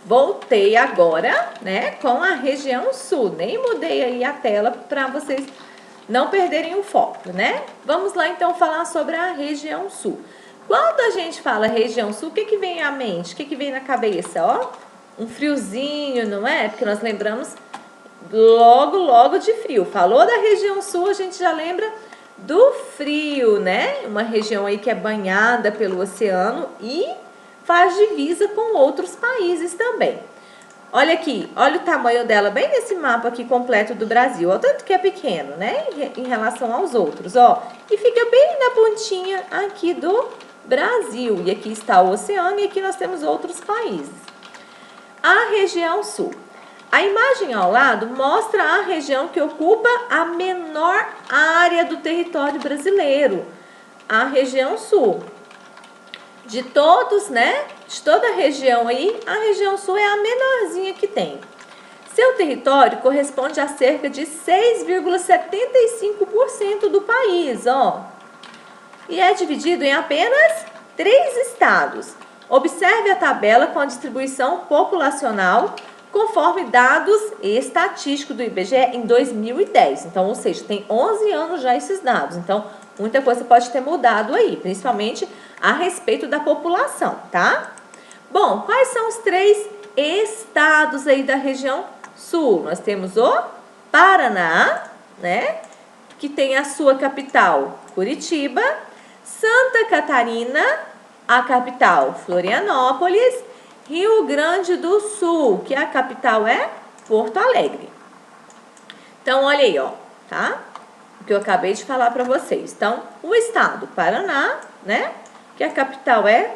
voltei agora, né, com a região sul. Nem mudei aí a tela para vocês não perderem o foco, né? Vamos lá então falar sobre a região sul. Quando a gente fala região sul, o que vem à mente? O que vem na cabeça, ó? Um friozinho, não é? Porque nós lembramos logo de frio. Falou da região sul, a gente já lembra do frio, né? Uma região aí que é banhada pelo oceano e faz divisa com outros países também. Olha aqui, olha o tamanho dela bem nesse mapa aqui completo do Brasil. Olha o tanto que é pequeno, né? Em relação aos outros, ó. E fica bem na pontinha aqui do Brasil. E aqui está o oceano e aqui nós temos outros países. A região sul. A imagem ao lado mostra a região que ocupa a menor área do território brasileiro. A região sul. De todos, né? De toda a região aí, a região sul é a menorzinha que tem. Seu território corresponde a cerca de 6,75% do país, ó. E é dividido em apenas 3 estados. Observe a tabela com a distribuição populacional conforme dados estatísticos do IBGE em 2010. Então, ou seja, tem 11 anos já esses dados. Então, muita coisa pode ter mudado aí, principalmente a respeito da população, tá? Bom, quais são os 3 estados aí da região sul? Nós temos o Paraná, né? Que tem a sua capital, Curitiba. Santa Catarina, a capital, Florianópolis. Rio Grande do Sul, que a capital é Porto Alegre. Então, olha aí, ó, tá? O que eu acabei de falar para vocês. Então, o estado Paraná, né? Que a capital é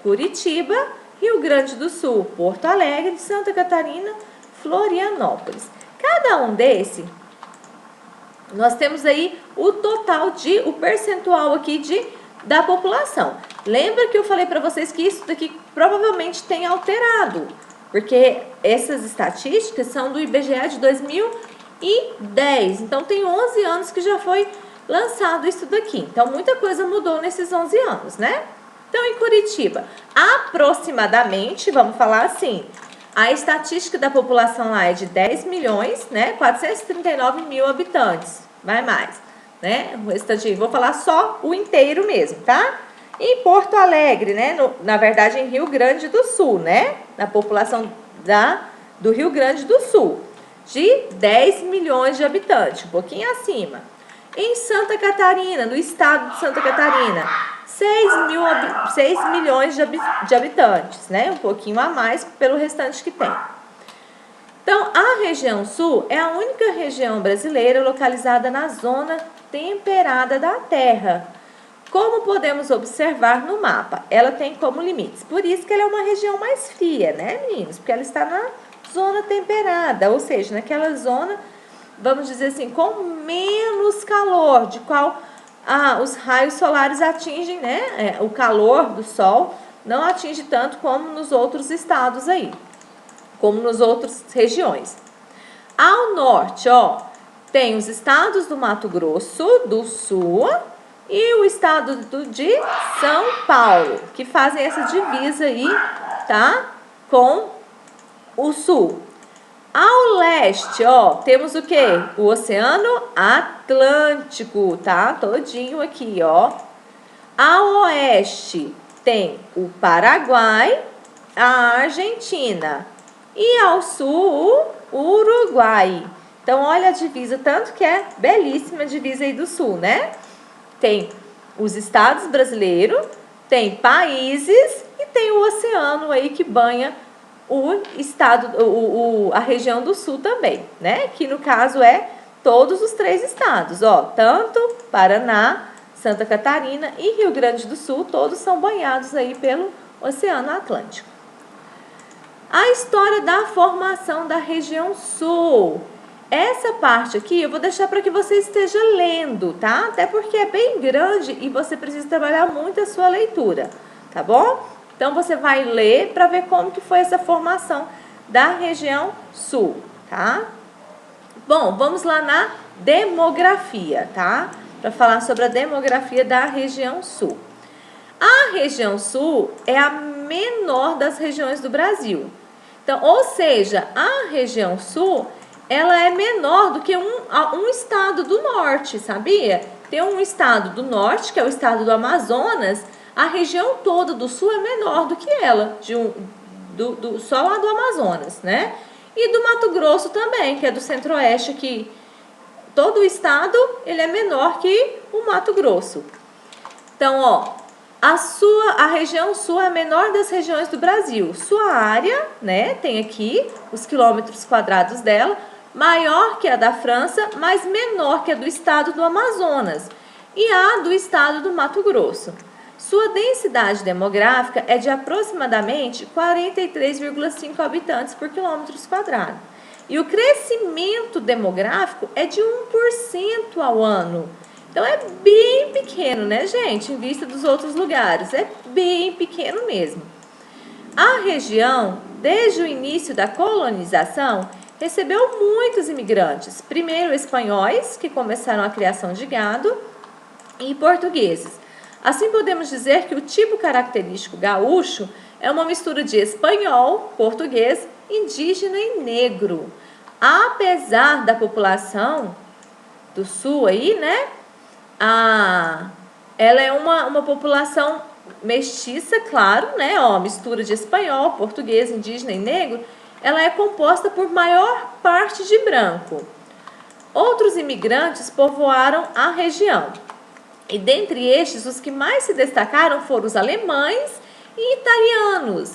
Curitiba, Rio Grande do Sul, Porto Alegre, Santa Catarina, Florianópolis. Cada um desse, nós temos aí o total o percentual aqui da população. Lembra que eu falei para vocês que isso daqui provavelmente tem alterado, porque essas estatísticas são do IBGE de 2010. Então, tem 11 anos que já foi lançado isso daqui. Então, muita coisa mudou nesses 11 anos, né? Então, em Curitiba, aproximadamente, vamos falar assim, a estatística da população lá é de 10 milhões, né? 439 mil habitantes, vai mais, né? O restante, vou falar só o inteiro mesmo, tá? Em Porto Alegre, né? Na verdade, em Rio Grande do Sul, né? Na população do Rio Grande do Sul, de 10 milhões de habitantes, um pouquinho acima. Em Santa Catarina, no estado de Santa Catarina, 6 milhões de habitantes, né? Um pouquinho a mais pelo restante que tem. Então, a região sul é a única região brasileira localizada na zona temperada da Terra. Como podemos observar no mapa, ela tem como limites. Por isso que ela é uma região mais fria, né, meninos? Porque ela está na zona temperada, ou seja, naquela zona, vamos dizer assim, com menos calor, de qual os raios solares atingem, né? O calor do sol não atinge tanto como nos outros estados aí, como nas outras regiões. Ao norte, ó, tem os estados do Mato Grosso do Sul e o estado de São Paulo, que fazem essa divisa aí, tá? Com o sul. Ao leste, ó, temos o quê? O Oceano Atlântico, tá? Todinho aqui, ó. Ao oeste tem o Paraguai, a Argentina. E ao sul, o Uruguai. Então, olha a divisa, tanto que é belíssima a divisa aí do sul, né? Tem os estados brasileiros, tem países e tem o oceano aí que banha o estado, a região do sul também, né? Que no caso é todos os 3 estados, ó. Tanto Paraná, Santa Catarina e Rio Grande do Sul, todos são banhados aí pelo Oceano Atlântico. A história da formação da região sul. Essa parte aqui eu vou deixar para que você esteja lendo, tá? Até porque é bem grande e você precisa trabalhar muito a sua leitura, tá bom? Então, você vai ler para ver como que foi essa formação da região sul, tá? Bom, vamos lá na demografia, tá? Para falar sobre a demografia da região sul. A A região sul é a menor das regiões do Brasil. Então, ou seja, a região sul, ela é menor do que um estado do norte, sabia? Tem um estado do norte, que é o estado do Amazonas, a região toda do sul é menor do que ela, só lá do Amazonas, né? E do Mato Grosso também, que é do centro-oeste, que todo o estado ele é menor que o Mato Grosso. Então, ó, a região sul é a menor das regiões do Brasil. Sua área, né, tem aqui os quilômetros quadrados dela, maior que a da França, mas menor que a do estado do Amazonas e a do estado do Mato Grosso. Sua densidade demográfica é de aproximadamente 43,5 habitantes por quilômetro quadrado. E o crescimento demográfico é de 1% ao ano. Então, é bem pequeno, né, gente? Em vista dos outros lugares. É bem pequeno mesmo. A região, desde o início da colonização, recebeu muitos imigrantes. Primeiro, espanhóis, que começaram a criação de gado, e portugueses. Assim, podemos dizer que o tipo característico gaúcho é uma mistura de espanhol, português, indígena e negro. Apesar da população do sul aí, né? Ela é uma população mestiça, claro, né? Ó, mistura de espanhol, português, indígena e negro. Ela é composta por maior parte de branco. Outros imigrantes povoaram a região. E dentre estes, os que mais se destacaram foram os alemães e italianos.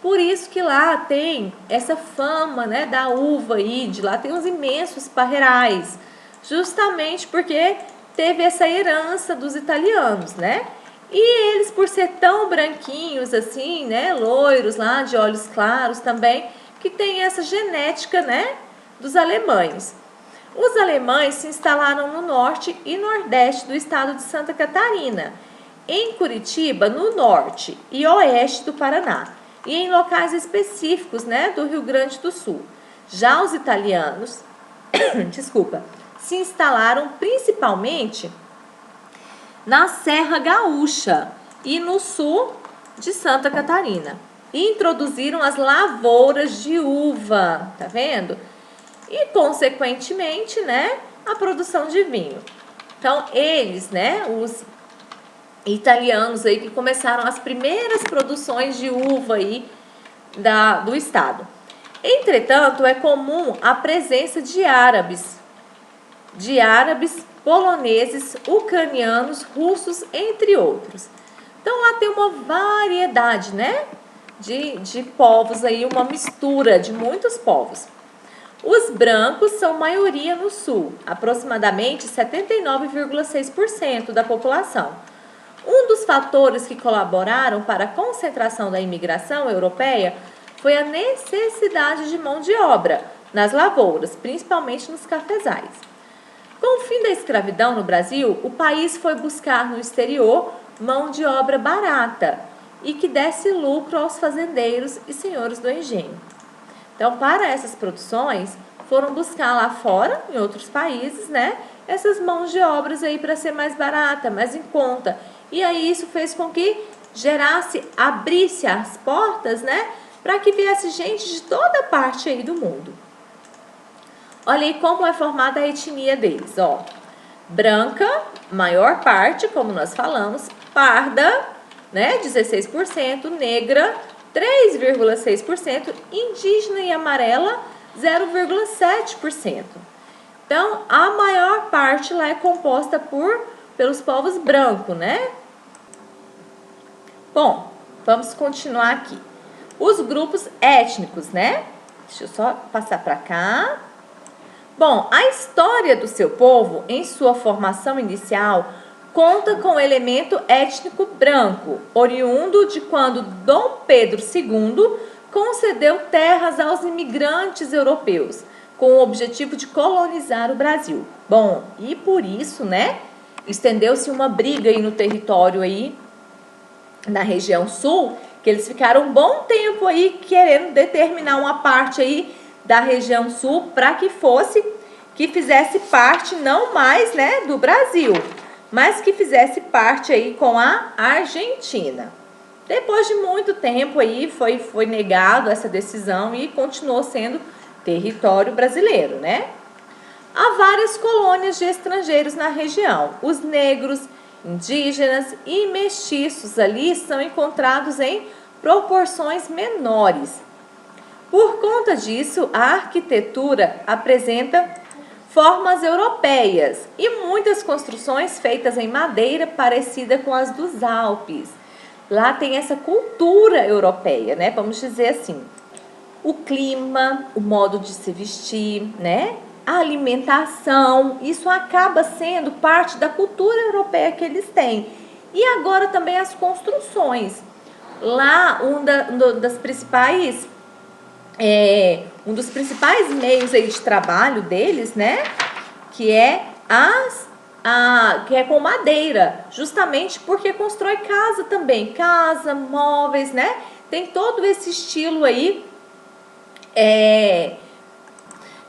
Por isso que lá tem essa fama, né, da uva aí, de lá tem uns imensos parreirais. Justamente porque teve essa herança dos italianos, né? E eles, por ser tão branquinhos assim, né, loiros lá, de olhos claros também, que tem essa genética, né, dos alemães. Os alemães se instalaram no norte e nordeste do estado de Santa Catarina, em Curitiba, no norte e oeste do Paraná, e em locais específicos, né, do Rio Grande do Sul. Já os italianos, se instalaram principalmente na Serra Gaúcha e no sul de Santa Catarina. E introduziram as lavouras de uva, tá vendo? E, consequentemente, né, a produção de vinho. Então, eles, né, os italianos aí que começaram as primeiras produções de uva aí do estado. Entretanto, é comum a presença de árabes, poloneses, ucranianos, russos, entre outros. Então, lá tem uma variedade, né, de povos aí, uma mistura de muitos povos. Os brancos são maioria no sul, aproximadamente 79,6% da população. Um dos fatores que colaboraram para a concentração da imigração europeia foi a necessidade de mão de obra nas lavouras, principalmente nos cafezais. Com o fim da escravidão no Brasil, o país foi buscar no exterior mão de obra barata e que desse lucro aos fazendeiros e senhores do engenho. Então, para essas produções, foram buscar lá fora, em outros países, né, essas mãos de obras aí para ser mais barata, mais em conta. E aí isso fez com que abrisse as portas, né, para que viesse gente de toda parte aí do mundo. Olha aí como é formada a etnia deles, ó. Branca, maior parte, como nós falamos, parda, né, 16%, negra, 3,6%, indígena e amarela, 0,7%. Então, a maior parte lá é composta pelos povos brancos, né? Bom, vamos continuar aqui. Os grupos étnicos, né? Deixa eu só passar para cá. Bom, a história do seu povo, em sua formação inicial, conta com o elemento étnico branco, oriundo de quando Dom Pedro II concedeu terras aos imigrantes europeus, com o objetivo de colonizar o Brasil. Bom, e por isso, né, estendeu-se uma briga aí no território aí, na região sul, que eles ficaram um bom tempo aí querendo determinar uma parte aí da região sul para que fizesse parte não mais, né, do Brasil, mas que fizesse parte aí com a Argentina. Depois de muito tempo aí foi negado essa decisão e continuou sendo território brasileiro, né? Há várias colônias de estrangeiros na região. Os negros, indígenas e mestiços ali são encontrados em proporções menores. Por conta disso, a arquitetura apresenta formas europeias e muitas construções feitas em madeira parecida com as dos Alpes. Lá tem essa cultura europeia, né? Vamos dizer assim. O clima, o modo de se vestir, né? A alimentação, isso acaba sendo parte da cultura europeia que eles têm. E agora também as construções. Lá, um dos principais meios aí de trabalho deles, né? Que é que é com madeira, justamente porque constrói casa também, casa, móveis, né? Tem todo esse estilo aí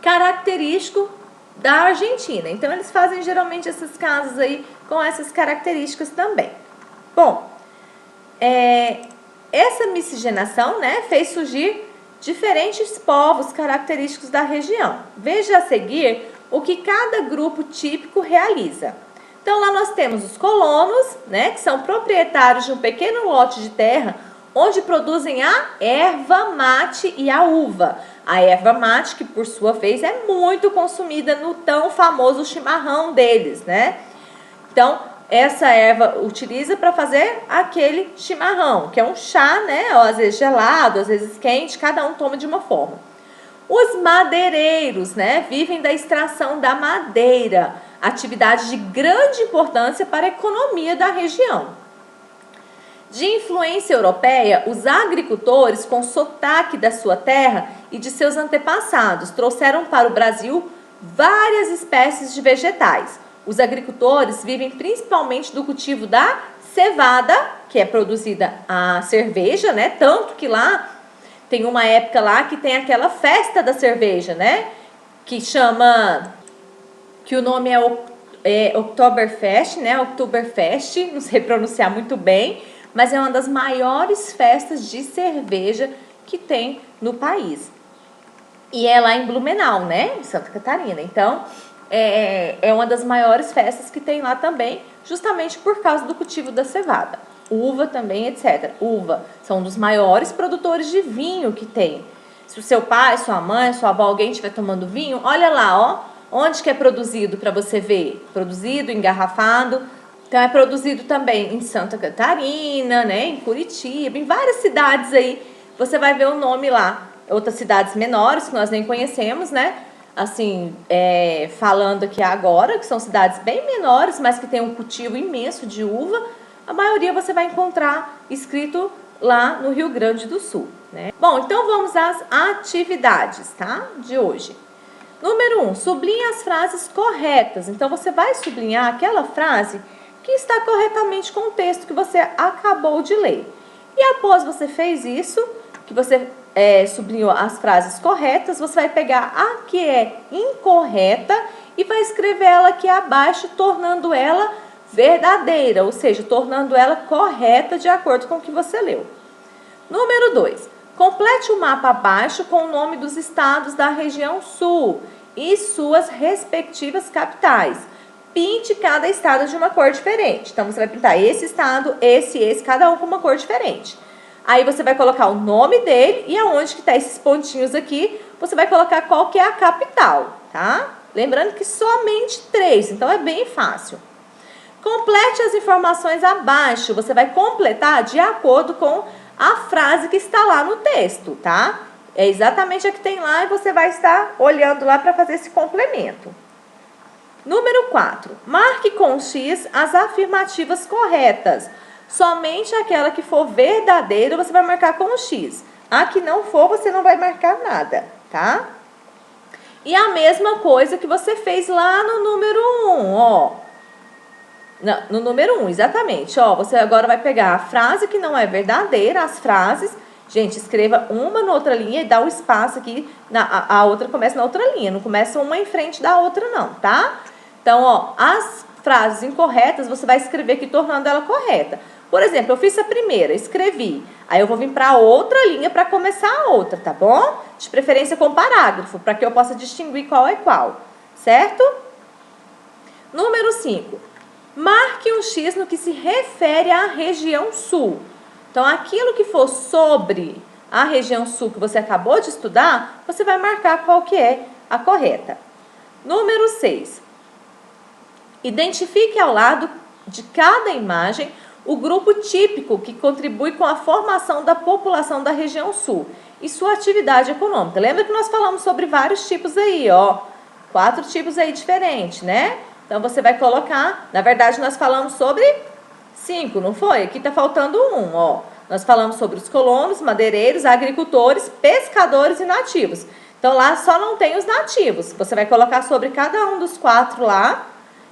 característico da Argentina. Então eles fazem geralmente essas casas aí com essas características também. Bom, essa miscigenação, né, fez surgir diferentes povos característicos da região. Veja a seguir o que cada grupo típico realiza. Então lá nós temos os colonos, né, que são proprietários de um pequeno lote de terra onde produzem a erva mate e a uva. A erva mate, que por sua vez é muito consumida no tão famoso chimarrão deles, né? Então, essa erva utiliza para fazer aquele chimarrão, que é um chá, né? Ou às vezes gelado, às vezes quente, cada um toma de uma forma. Os madeireiros, né, vivem da extração da madeira, atividade de grande importância para a economia da região. De influência europeia, os agricultores, com sotaque da sua terra e de seus antepassados, trouxeram para o Brasil várias espécies de vegetais. Os agricultores vivem principalmente do cultivo da cevada, que é produzida a cerveja, né? Tanto que lá tem uma época lá que tem aquela festa da cerveja, né? Que o nome é Oktoberfest, né? Oktoberfest, não sei pronunciar muito bem, mas é uma das maiores festas de cerveja que tem no país. E é lá em Blumenau, né? Em Santa Catarina. Então, é uma das maiores festas que tem lá também, justamente por causa do cultivo da cevada. Uva também, etc. Uva são um dos maiores produtores de vinho que tem. Se o seu pai, sua mãe, sua avó, alguém estiver tomando vinho, olha lá, ó, onde que é produzido para você ver. Produzido, engarrafado. Então, é produzido também em Santa Catarina, né, em Curitiba, em várias cidades aí. Você vai ver o nome lá. Outras cidades menores que nós nem conhecemos, né? Assim, falando aqui agora, que são cidades bem menores, mas que tem um cultivo imenso de uva. A maioria você vai encontrar escrito lá no Rio Grande do Sul, né? Bom, então vamos às atividades, tá? De hoje. Número 1, sublinhe as frases corretas. Então, você vai sublinhar aquela frase que está corretamente com o texto que você acabou de ler. E após você fez isso, que você sublinhou as frases corretas, você vai pegar a que é incorreta e vai escrever ela aqui abaixo, tornando ela verdadeira, ou seja, tornando ela correta de acordo com o que você leu. Número 2, complete o mapa abaixo com o nome dos estados da região sul e suas respectivas capitais. Pinte cada estado de uma cor diferente. Então, você vai pintar esse estado, esse, cada um com uma cor diferente. Aí, você vai colocar o nome dele e aonde que tá esses pontinhos aqui, você vai colocar qual que é a capital, tá? Lembrando que somente 3, então é bem fácil. Complete as informações abaixo. Você vai completar de acordo com a frase que está lá no texto, tá? É exatamente a que tem lá e você vai estar olhando lá para fazer esse complemento. Número 4. Marque com X as afirmativas corretas. Somente aquela que for verdadeira você vai marcar com X. A que não for, você não vai marcar nada, tá? E a mesma coisa que você fez lá no número 1, ó. No número 1, exatamente. Ó, você agora vai pegar a frase que não é verdadeira, as frases. Gente, escreva uma na outra linha e dá um espaço aqui. A outra começa na outra linha. Não começa uma em frente da outra, não, tá? Então, ó, as frases incorretas você vai escrever aqui tornando ela correta. Por exemplo, eu fiz a primeira, escrevi. Aí eu vou vir para outra linha para começar a outra, tá bom? De preferência com parágrafo, para que eu possa distinguir qual é qual, certo? Número 5. Marque um X no que se refere à região sul. Então, aquilo que for sobre a região sul que você acabou de estudar, você vai marcar qual que é a correta. Número 6. Identifique ao lado de cada imagem o grupo típico que contribui com a formação da população da região sul e sua atividade econômica. Lembra que nós falamos sobre vários tipos aí, ó. 4 tipos aí diferentes, né? Então, você vai colocar... Na verdade, nós falamos sobre 5, não foi? Aqui tá faltando um, ó. Nós falamos sobre os colonos, madeireiros, agricultores, pescadores e nativos. Então, lá só não tem os nativos. Você vai colocar sobre cada um dos 4 lá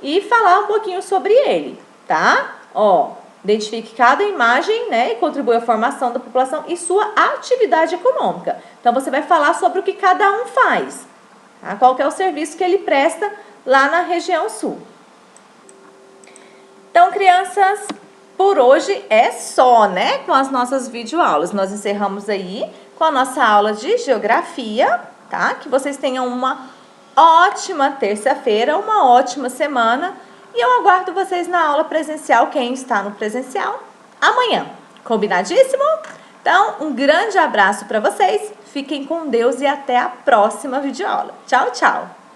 e falar um pouquinho sobre ele, tá? Ó, identifique cada imagem, né, e contribui à formação da população e sua atividade econômica. Então, você vai falar sobre o que cada um faz, tá? Qual que é o serviço que ele presta lá na região sul. Então, crianças, por hoje é só, né, com as nossas videoaulas. Nós encerramos aí com a nossa aula de geografia, tá? Que vocês tenham uma ótima terça-feira, uma ótima semana. E eu aguardo vocês na aula presencial, quem está no presencial, amanhã. Combinadíssimo? Então, um grande abraço para vocês. Fiquem com Deus e até a próxima videoaula. Tchau, tchau!